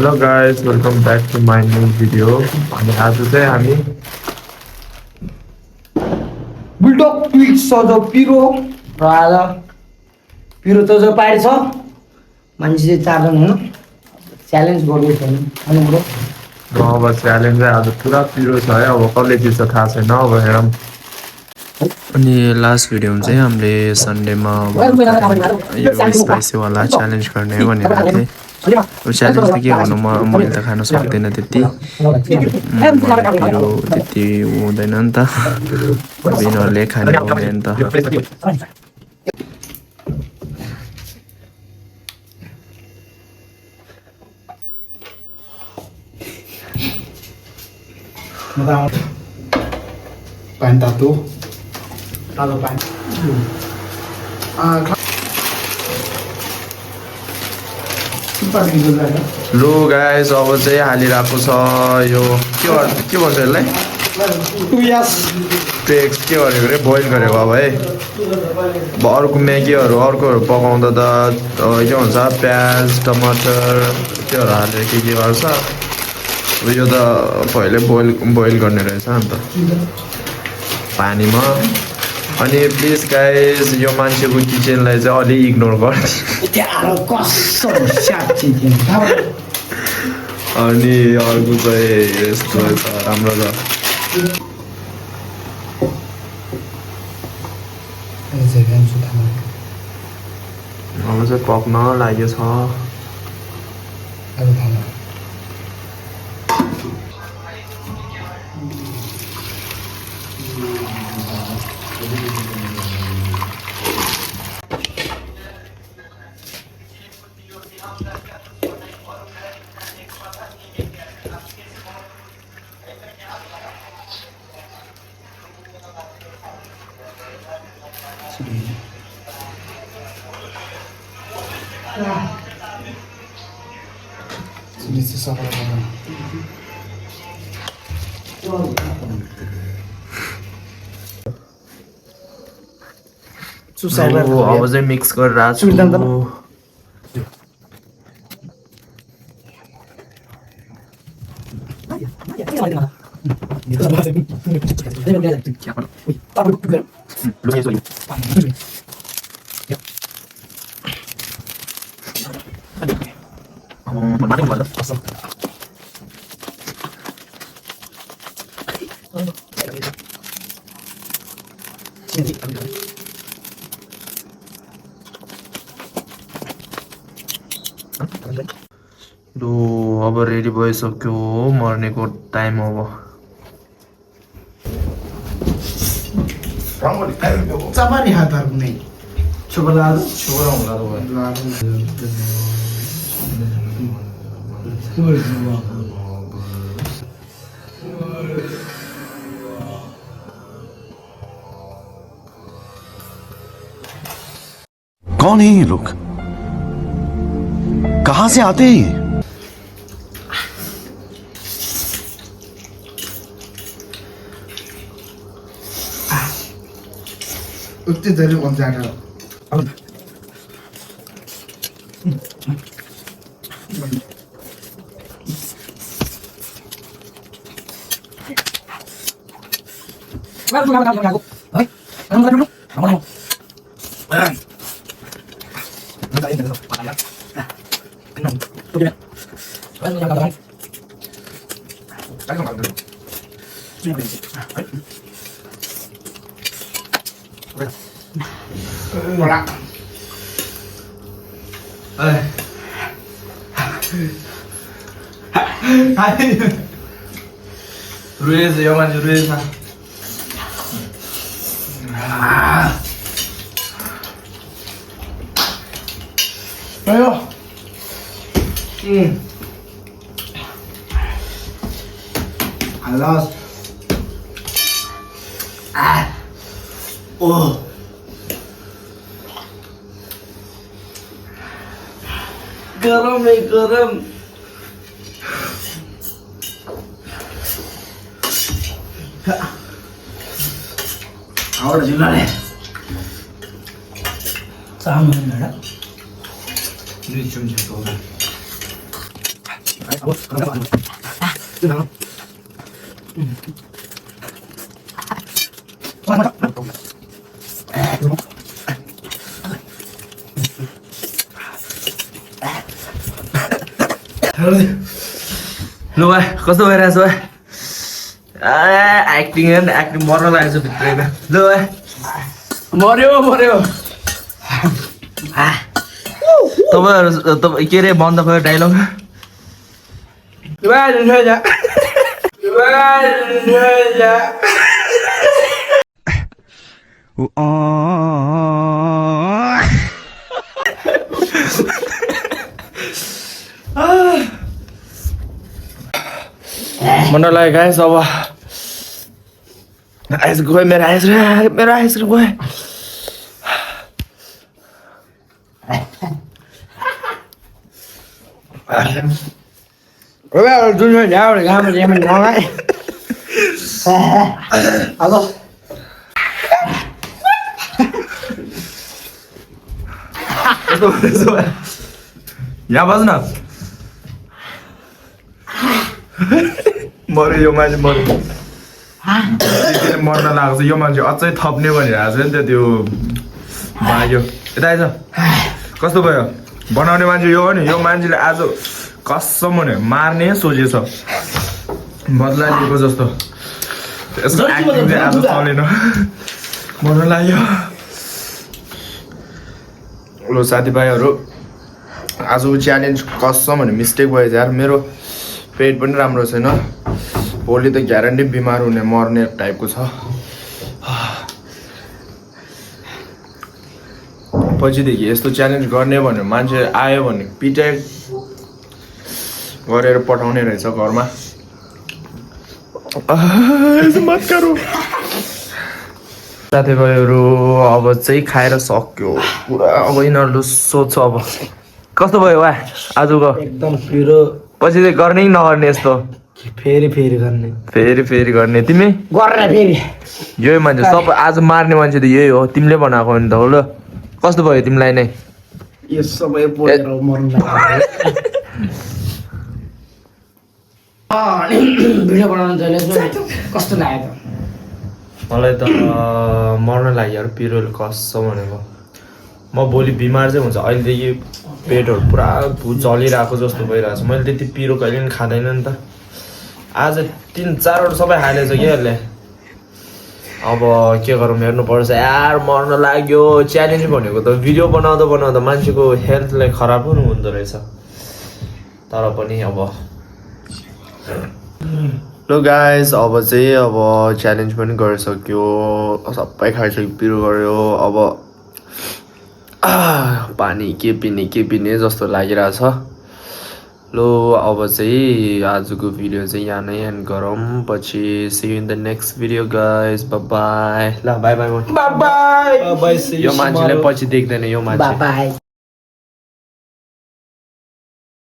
Hello guys, welcome back to my new video. अनि आज चाहिँ हामी बुलडॉग ट्विक्स छ जो पिरो र आज पिरो त जो पाइड छ मान्छे चाहिँ चारजना हैन च्यालेन्ज गर्दैछ अनि ब्रो र अब च्यालेन्ज चाहिँ आज पुरा पिरो छ है अब कसले जित्छ थाहा छैन अब हेरौँ अनि लास्ट भिडियोमा चाहिँ हामीले सन्डेमा यो स्पाइसीवाला च्यालेन्ज गर्ने भनेर थिएँ यो च्यालेन्ज त के भन्नु मैले त खान सक्दैन त्यति पिरो त्यति हुँदैन नि त यिनीहरूले खाने हो नि त Pain tato. Tato pain. लो गाइस अब चाहिँ हालिरहेको छ यो के भन्छ यसलाई टेक्स के गरेको रे बोइल गरेको अब है अब अर्को म्यागीहरू अर्कोहरू पकाउँदा त के भन्छ प्याज टमाटर त्योहरू हालेर के गर्छ अब यो त पहिले बोइल गर्ने रहेछ अन्त पानीमा अनि प्लिज गाइस यो मान्छेको किचनलाई चाहिँ अलि इग्नोर गर्नु अनि अर्को चाहिँ यस्तो छ राम्रो छ अब चाहिँ पक्न लाग्यो छ अब चाहिँ मिक्स गरिरहेको छु लु अब रेडी भइसक्यो मर्नेको टाइम अब Sabari hatar kuning. Chocolate कौन है ये लोग कहां से आते हैं ये Ukti dari onjaka. Voilà. Ruiz, yo man, Ruiz na. Ayo. Alas. Oh. गरम है गरम और जिलाले सामने लड़ा नीचे में तो लु भाइ कस्तो भइरहेछ भाइ एक्टिङ एक्टिङ मर्न लागेको छ भित्रैमा लु भाइ मर्यो तपाईँ के अरे बन्द भयो डाइलग मन लाग्यो गाइस अब आइस गयो मेरो आइस गयो जुन ल्याउने घाम नगाए अब यहाँ बस् न मर्यो यो मान्छे मर्यो मर्न लागेको छ यो मान्छे अझै थप्ने भनिरहेको छ नि त त्यो भाग्यो यता आइज कस्तो भयो बनाउने मान्छे यो हो नि यो मान्छेले आज कसम भने मार्ने सोचेछ बदला लिएको जस्तो यसको एक्टिङ चाहिँ आज चलेन मर्न लाग्यो ल साथीभाइहरू आजको च्यालेन्ज कसम भने मिस्टेक भयो यार मेरो पेट पनि राम्रो छैन भोलि त ग्यारेन्टी बिमार हुने मर्ने टाइपको छ पछिदेखि यस्तो च्यालेन्ज गर्ने भन्यो मान्छे आयो भने पिटाइ गरेर पठाउने रहेछ घरमा साथीभाइहरू अब चाहिँ खाएर सक्यो पुरा अब यिनीहरू सोध्छ अब कस्तो भयो वा आजको एकदम पिरो पछि चाहिँ गर्नै नगर्ने यस्तो फेरि गर्ने तिमी गरेर फेरि यही मान्छे सब आज मार्ने मान्छे त यही हो तिमीले बनाएको हो नि त हो ल कस्तो भयो तिमीलाई नै यो सबै पोलेर मर्नु लाग्यो भिडियो बनाउनु चाहिँ कस्तो लाग्यो त मलाई त मर्न लाग्यो यार पिरो कसम भनेको म भोलि बिमार चाहिँ हुन्छ अहिलेदेखि पेटहरू पुरा जलिरहेको जस्तो भइरहेको छ मैले त्यति पिरो कहिले पनि खाँदैन नि त आज 3-4वटा सबै हालेछ कि यसले अब के गरौँ हेर्नुपर्छ यार मर्न लाग्यो च्यालेन्ज भनेको त भिडियो बनाउँदा मान्छेको हेल्थलाई खराब पनि हुँदो रहेछ तर पनि अब ल गाइस अब चाहिँ अब च्यालेन्ज पनि गरिसक्यो सबै खाइसक्यो पिरो गऱ्यो अब पानी के पिने जस्तो लागिरहेछ लो अब चाहिँ आजको भिडियो चाहिँ यहाँ नै एन्ड गरौँ पछि see you in the next video guys bye bye ल बाई बाई बाई यो मान्छेले पछि देख्दैन यो मान्छे बाई